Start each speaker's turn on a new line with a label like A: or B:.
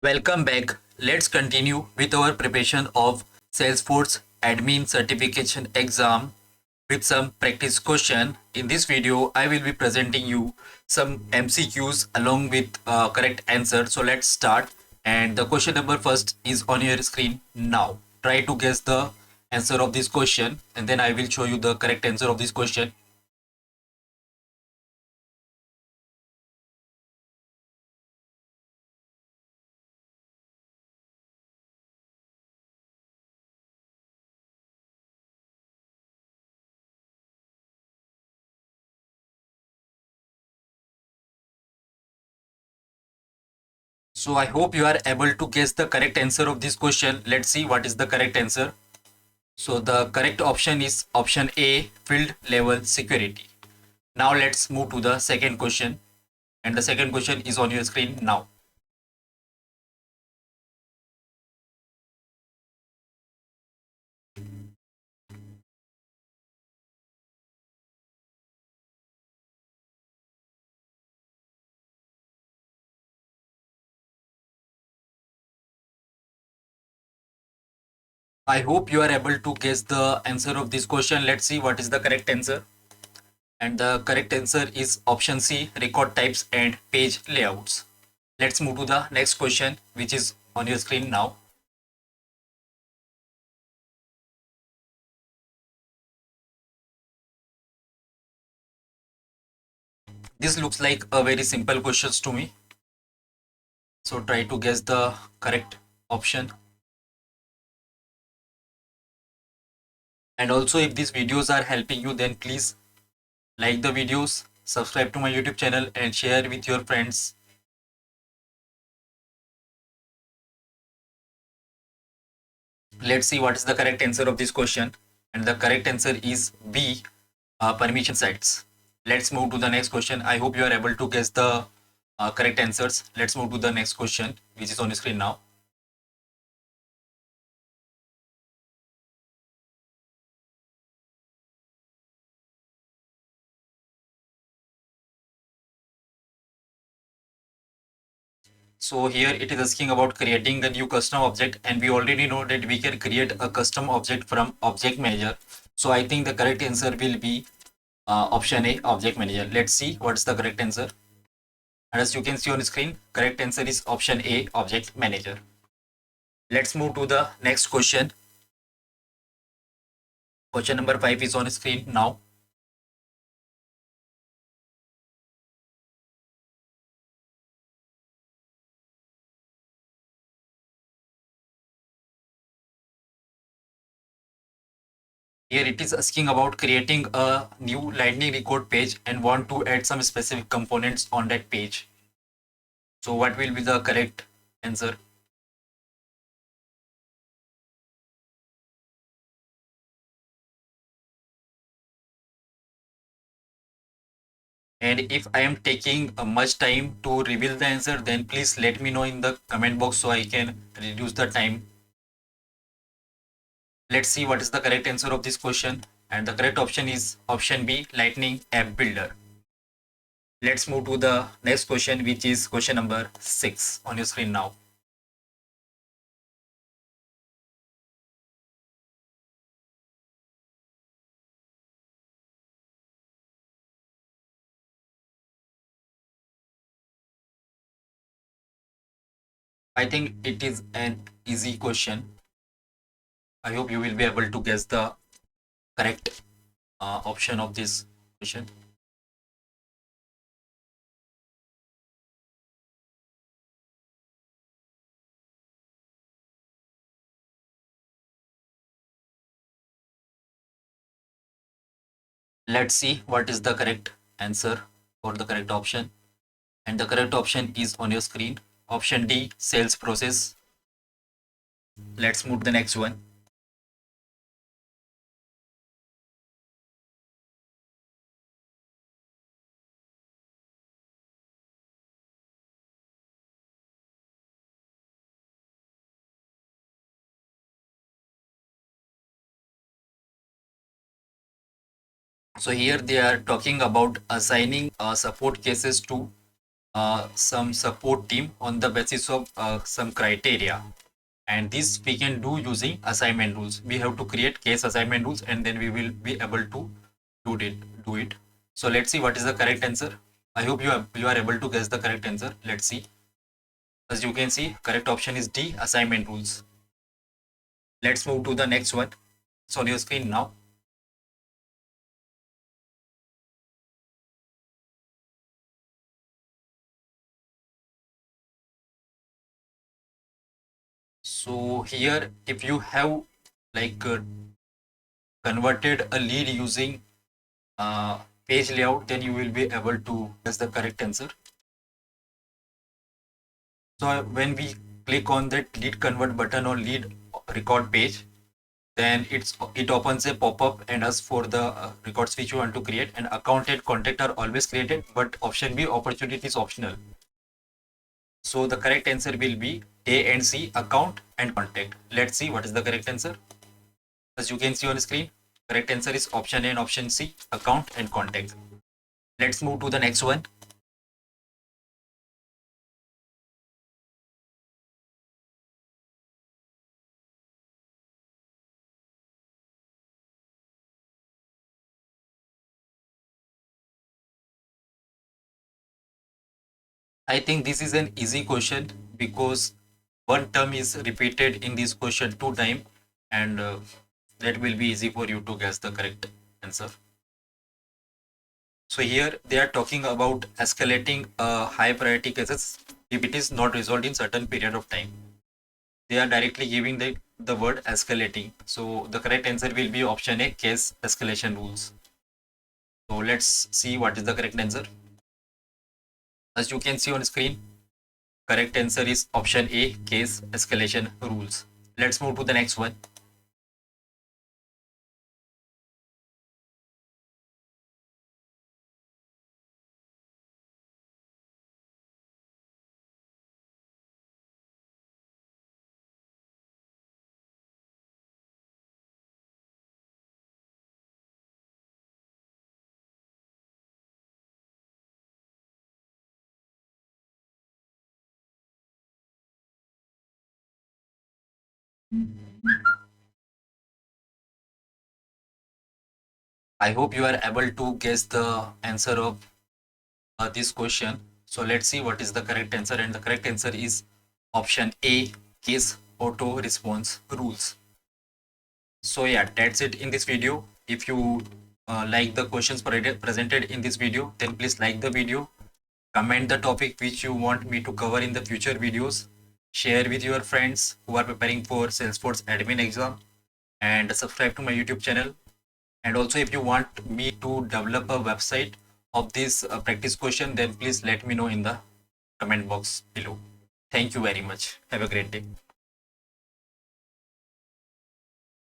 A: Welcome back. Let's continue with our preparation of Salesforce admin certification exam with some practice question. In this video, I will be presenting you some MCQs along with correct answer. So let's start. And the question number first is on your screen now. Try to guess the answer of this question and then I will show you the correct answer of this question. So I hope you are able to guess the correct answer of this question. Let's see what is the correct answer. So the correct option is option A, field level security. Now let's move to the second question. And the second question is on your screen now. I hope you are able to guess the answer of this question. Let's see what is the correct answer. And the correct answer is option C, record types and page layouts. Let's move to the next question, which is on your screen now. This looks like a very simple questions to me. So try to guess the correct option. And also if these videos are helping you, then please like the videos, subscribe to my YouTube channel and share with your friends. Let's see what is the correct answer of this question. And the correct answer is B, permission sites. Let's move to the next question. I hope you are able to guess the correct answers. Let's move to the next question, which is on the screen now. So here it is asking about creating a new custom object, and we already know that we can create a custom object from object manager. So I think the correct answer will be option A, object manager. Let's see what's the correct answer. And as you can see on the screen, correct answer is option A, object manager. Let's move to the next question. Question number 5 is on screen now. Here it is asking about creating a new lightning record page and want to add some specific components on that page. So what will be the correct answer? And if I am taking much time to reveal the answer, then please let me know in the comment box so I can reduce the time. Let's see what is the correct answer of this question. And the correct option is option B, Lightning App Builder. Let's move to the next question, which is question number 6 on your screen now. I think it is an easy question. I hope you will be able to guess the correct option of this question. Let's see what is the correct answer for the correct option. And the correct option is on your screen. Option D, sales process. Let's move to the next one. So here they are talking about assigning support cases to some support team on the basis of some criteria, and this we can do using assignment rules. We have to create case assignment rules, and then we will be able to do it. So let's see what is the correct answer. I hope you are able to guess the correct answer. Let's see. As you can see, correct option is D, assignment rules. Let's move to the next one. It's on your screen now. So here, if you have like converted a lead using page layout, then you will be able to guess the correct answer. So when we click on that lead convert button on lead record page, then it opens a pop-up and asks for the records which you want to create, and account and contact are always created, but option B, opportunity, is optional. So the correct answer will be A and C, account and contact. Let's see what is the correct answer. As you can see on the screen, correct answer is option A and option C, account and contact. Let's move to the next one. I think this is an easy question because one term is repeated in this question 2 times, and that will be easy for you to guess the correct answer. So here they are talking about escalating high priority cases if it is not resolved in certain period of time. They are directly giving the word escalating. So the correct answer will be option A, case escalation rules. So let's see what is the correct answer. As you can see on screen, correct answer is option A, case escalation rules. Let's move to the next one. I hope you are able to guess the answer of this question. So let's see what is the correct answer, and the correct answer is option A, case auto response rules. So yeah, that's it in this video. If you like the questions presented in this video, then please like the video, comment the topic which you want me to cover in the future videos, share with your friends who are preparing for Salesforce admin exam, and subscribe to my YouTube channel. And also, if you want me to develop a website of this practice question, then please let me know in the comment box below. Thank you very much. Have a great day.